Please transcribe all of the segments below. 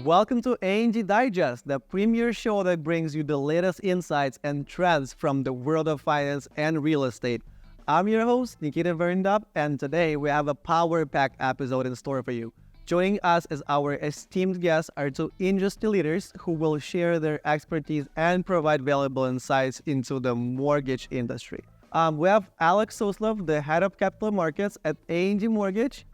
Welcome to A&D Digest, the premier show that brings you the latest insights and trends from the world of finance and real estate. I'm your host, Nikita Verndap, and today we have a power-packed episode in store for you. Joining us as our esteemed guests are two industry leaders who will share their expertise and provide valuable insights into the mortgage industry. We have Alex Suslov, the head of capital markets at A&D Mortgage,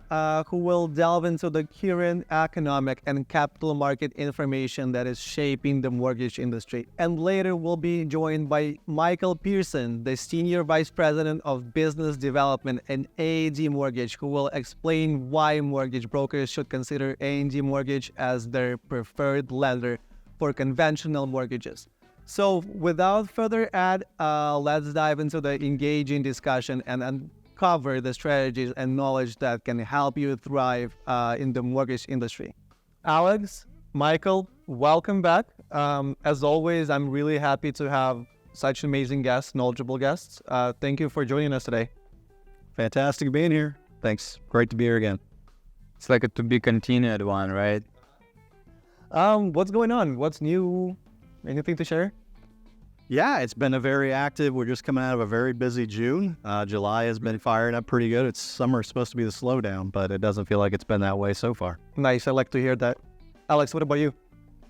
who will delve into the current economic and capital market information that is shaping the mortgage industry. And later we'll be joined by Michael Pearson, the Senior Vice President of Business Development at A&D Mortgage, who will explain why mortgage brokers should consider A&D Mortgage as their preferred lender for conventional mortgages. So without further ado, let's dive into the engaging discussion and uncover the strategies and knowledge that can help you thrive in the mortgage industry. Alex, Michael, welcome back. As always, I'm really happy to have such amazing guests, knowledgeable guests. Thank you for joining us today. Fantastic being here. Thanks. Great to be here again. It's like a to be continued one, right? What's going on? What's new? Anything to share? Yeah, it's been a very active. We're just coming out of a very busy June. July has been firing up pretty good. Summer's supposed to be the slowdown, but it doesn't feel like it's been that way so far. Nice. I like to hear that. Alex, what about you?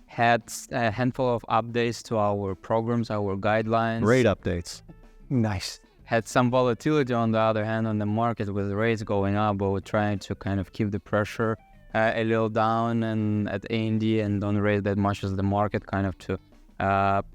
Had a handful of updates to our programs, our guidelines. Great updates. Nice. Had some volatility on the other hand on the market with rates going up, but we're trying to kind of keep the pressure a little down and at A&D and don't raise that much as the market kind of to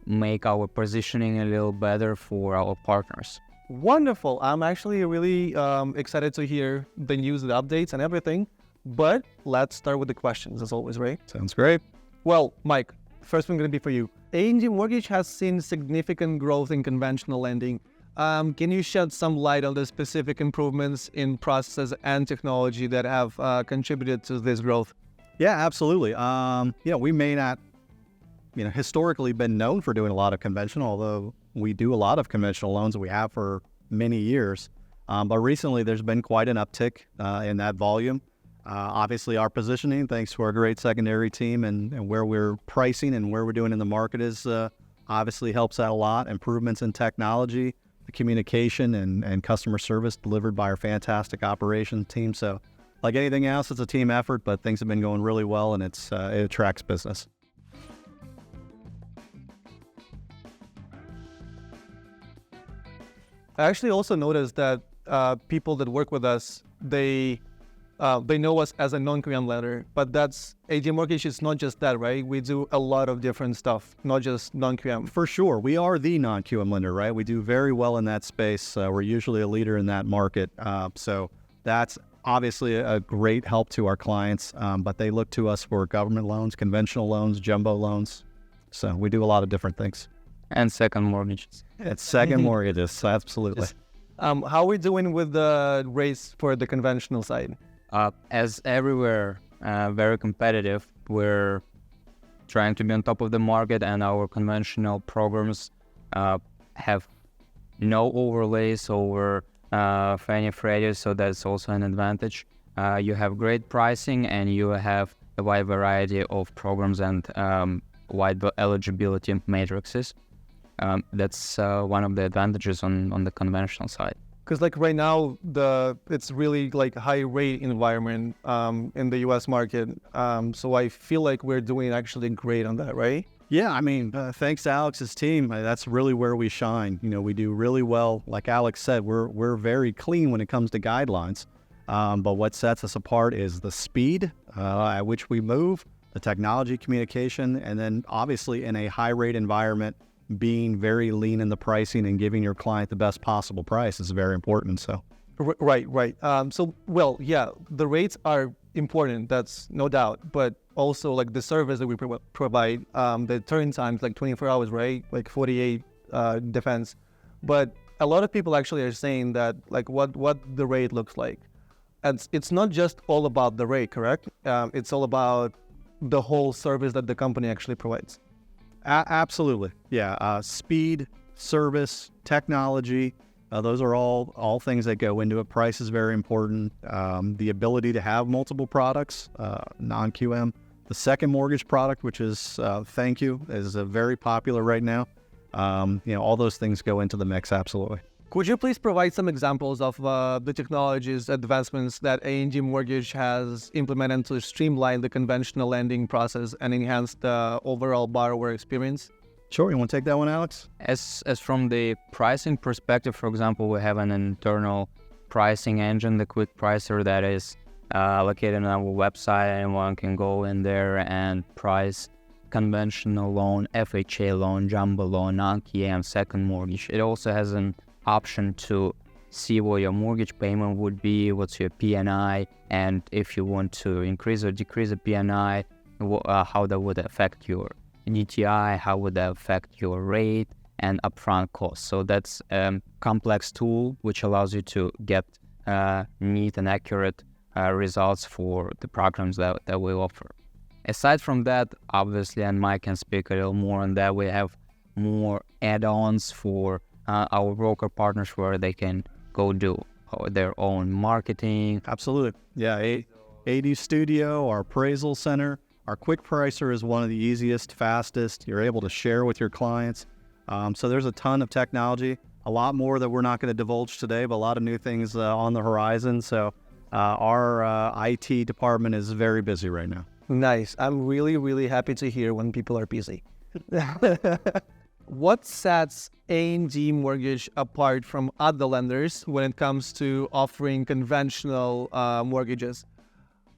make our positioning a little better for our partners. Wonderful. I'm actually really excited to hear the news, the updates and everything. But let's start with the questions as always, right? Sounds great. Well, Mike, first one going to be for you. A&D Mortgage has seen significant growth in conventional lending. Can you shed some light on the specific improvements in processes and technology that have contributed to this growth? Yeah, absolutely. We may not historically been known for doing a lot of conventional, although we do a lot of conventional loans that we have for many years. But recently there's been quite an uptick in that volume. Obviously our positioning, thanks to our great secondary team and where we're pricing and where we're doing in the market is obviously helps out a lot. Improvements in technology, the communication and customer service delivered by our fantastic operations team. So like anything else, it's a team effort, but things have been going really well and it attracts business. I actually also noticed that people that work with us, they know us as a non-QM lender, but A&D Mortgage is not just that, right? We do a lot of different stuff, not just non-QM. For sure. We are the non-QM lender, right? We do very well in that space. We're usually a leader in that market. So that's obviously a great help to our clients, but they look to us for government loans, conventional loans, jumbo loans. So we do a lot of different things. And second mortgages. It's second mortgages, absolutely. How are we doing with the race for the conventional side? As everywhere, very competitive. We're trying to be on top of the market, and our conventional programs have no overlays over Fannie Freddie, so that's also an advantage. You have great pricing, and you have a wide variety of programs and wide eligibility matrices. That's one of the advantages on the conventional side. Because like right now, it's really like a high rate environment in the U.S. market. So I feel like we're doing actually great on that, right? Yeah, I mean, thanks to Alex's team, that's really where we shine. We do really well. Like Alex said, we're very clean when it comes to guidelines. But what sets us apart is the speed at which we move, the technology, communication, and then obviously in a high rate environment, being very lean in the pricing and giving your client the best possible price is very important. So, right. The rates are important. That's no doubt. But also like the service that we provide, the turn times like 24 hours, right? Like 48 defense. But a lot of people actually are saying that like what the rate looks like. And it's not just all about the rate, correct? It's all about the whole service that the company actually provides. Absolutely. Yeah. Speed, service, technology, those are all things that go into it. Price is very important. The ability to have multiple products, non-QM, The second mortgage product, which is Thank You, is very popular right now. All those things go into the mix, absolutely. Could you please provide some examples of the technologies advancements that A&D Mortgage has implemented to streamline the conventional lending process and enhance the overall borrower experience? Sure, you want to take that one, Alex? As from the pricing perspective, for example, we have an internal pricing engine, the Quick Pricer, that is located on our website. Anyone can go in there and price conventional loan, FHA loan, jumbo loan, non-QM, second mortgage. It also has an option to see what your mortgage payment would be, what's your P&I, and if you want to increase or decrease the P&I, how that would affect your DTI, how would that affect your rate and upfront costs. So that's a complex tool which allows you to get neat and accurate results for the programs that we offer. Aside from that, obviously, and Mike can speak a little more on that, we have more add-ons for our broker partners where they can go do their own marketing. Absolutely. Yeah, AD Studio, our appraisal center, our Quick Pricer is one of the easiest, fastest. You're able to share with your clients. So there's a ton of technology, a lot more that we're not going to divulge today, but a lot of new things on the horizon. So our IT department is very busy right now. Nice. I'm really, really happy to hear when people are busy. What sets A&D Mortgage apart from other lenders when it comes to offering conventional mortgages?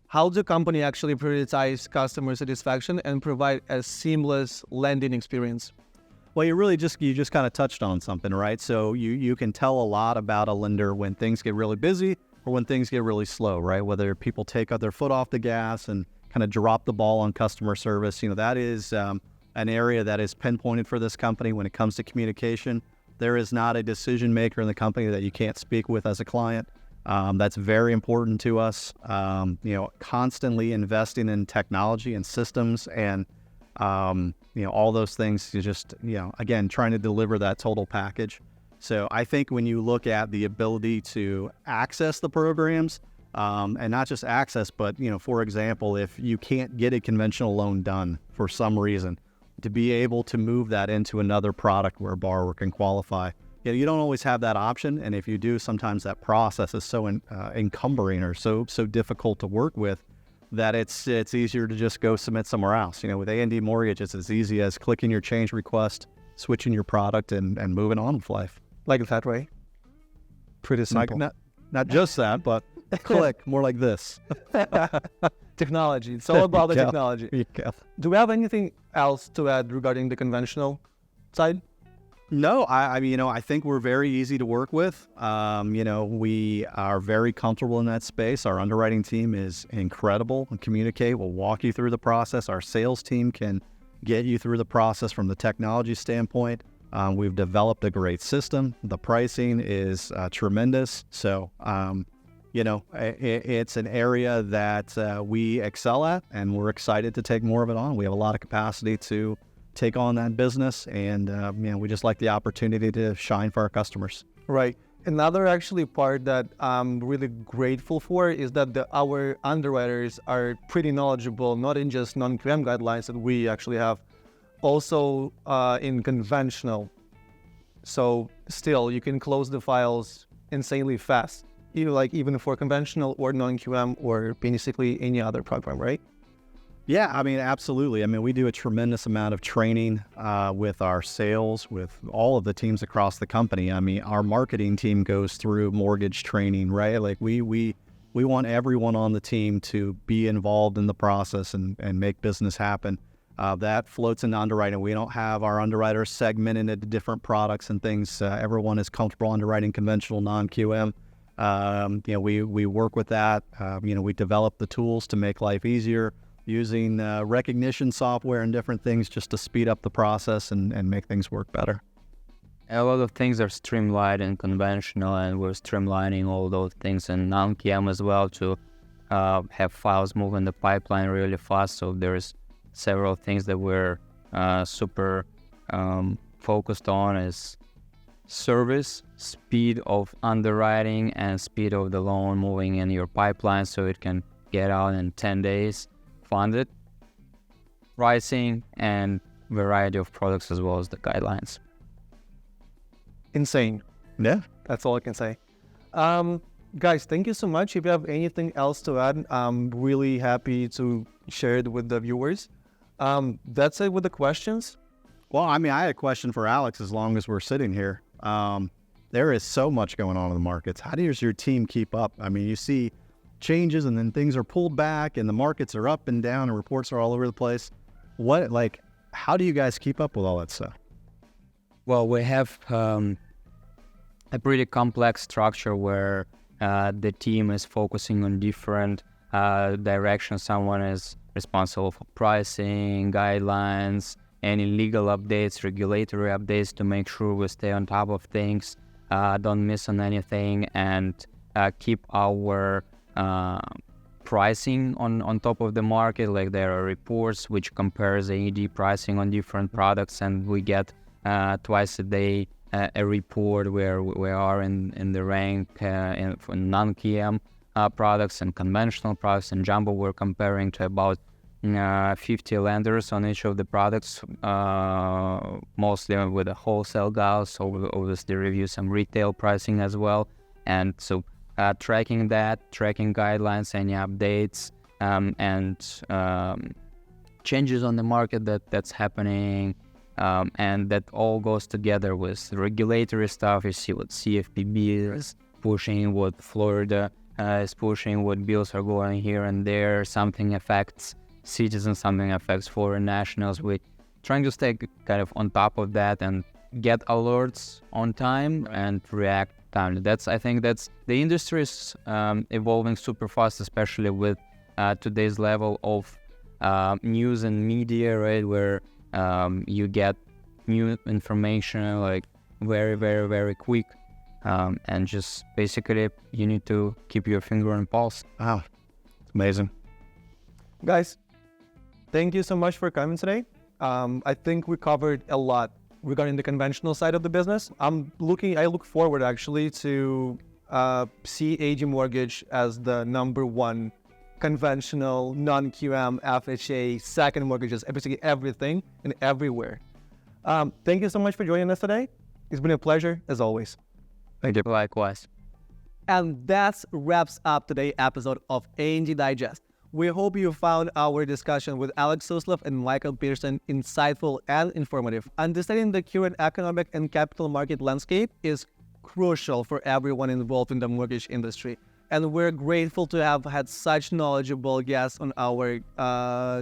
How does the company actually prioritize customer satisfaction and provide a seamless lending experience? Well, you just kind of touched on something, right? So you can tell a lot about a lender when things get really busy or when things get really slow, right? Whether people take their foot off the gas and kind of drop the ball on customer service. That is an area that is pinpointed for this company when it comes to communication. There is not a decision maker in the company that you can't speak with as a client. That's very important to us. Constantly investing in technology and systems and, all those things. You just, again, trying to deliver that total package. So I think when you look at the ability to access the programs, and not just access, but, for example, if you can't get a conventional loan done for some reason, to be able to move that into another product where a borrower can qualify. You don't always have that option, and if you do, sometimes that process is so encumbering or so difficult to work with that it's easier to just go submit somewhere else. With A&D Mortgage, it's as easy as clicking your change request, switching your product, and moving on with life. Like that way? Pretty simple. Not just that, but click, more like this. Technology. It's all about the technology. There you go. Do we have anything else to add regarding the conventional side? No, I think we're very easy to work with. We are very comfortable in that space. Our underwriting team is incredible and communicate. We'll walk you through the process. Our sales team can get you through the process from the technology standpoint. We've developed a great system. The pricing is tremendous. So, it's an area that we excel at, and we're excited to take more of it on. We have a lot of capacity to take on that business, and we just like the opportunity to shine for our customers. Right. Another actually part that I'm really grateful for is that our underwriters are pretty knowledgeable, not in just non-QM guidelines that we actually have, also in conventional. So still, you can close the files insanely fast, even for conventional or non-QM or basically any other program, right? Yeah, absolutely. We do a tremendous amount of training with our sales, with all of the teams across the company. Our marketing team goes through mortgage training, right? Like we want everyone on the team to be involved in the process and make business happen. That floats into underwriting. We don't have our underwriters segmented into different products and things. Everyone is comfortable underwriting conventional non-QM. We work with that. We develop the tools to make life easier, using recognition software and different things just to speed up the process and make things work better. A lot of things are streamlined and conventional, and we're streamlining all those things in non-QM as well to have files move in the pipeline really fast. So there's several things that we're super focused on is service, speed of underwriting, and speed of the loan moving in your pipeline so it can get out in 10 days funded. pricing and variety of products as well as the guidelines. Insane. Yeah. That's all I can say. Guys, thank you so much. If you have anything else to add, I'm really happy to share it with the viewers. That's it with the questions. Well, I mean, I had a question for Alex as long as we're sitting here. There is so much going on in the markets. How does your team keep up? I mean, you see changes and then things are pulled back and the markets are up and down and reports are all over the place. How do you guys keep up with all that stuff? Well, we have a pretty complex structure where the team is focusing on different directions. Someone is responsible for pricing, guidelines, any legal updates, regulatory updates to make sure we stay on top of things, don't miss on anything, and keep our pricing on top of the market. Like there are reports which compares A&D pricing on different products, and we get twice a day a report where we are in the rank for non-KM products and conventional products. And Jumbo, we're comparing to about 50 lenders on each of the products, mostly with the wholesale guys. So obviously review some retail pricing as well. And so tracking guidelines, any updates, and changes on the market that's happening. And that all goes together with regulatory stuff. You see what CFPB is pushing, what Florida is pushing, what bills are going here and there. Something affects citizens, something affects foreign nationals. We're trying to stay kind of on top of that and get alerts on time and react timely. I think the industry is evolving super fast, especially with today's level of news and media, right, where you get new information like very, very, very quick, and just basically you need to keep your finger on pulse. Wow, it's amazing. Guys, thank you so much for coming today. I think we covered a lot regarding the conventional side of the business. I look forward actually to see A&D Mortgage as the number one conventional, non-QM, FHA, second mortgages, basically everything and everywhere. Thank you so much for joining us today. It's been a pleasure, as always. Thank you. Likewise. And that wraps up today's episode of A&D Digest. We hope you found our discussion with Alex Suslov and Michael Pearson insightful and informative. Understanding the current economic and capital market landscape is crucial for everyone involved in the mortgage industry. And we're grateful to have had such knowledgeable guests on our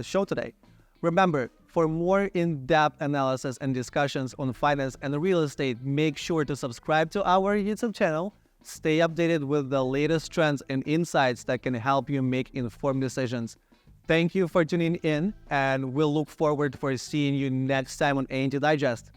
show today. Remember, for more in-depth analysis and discussions on finance and real estate, make sure to subscribe to our YouTube channel. Stay updated with the latest trends and insights that can help you make informed decisions. Thank you for tuning in, and we'll look forward for seeing you next time on A&D Digest.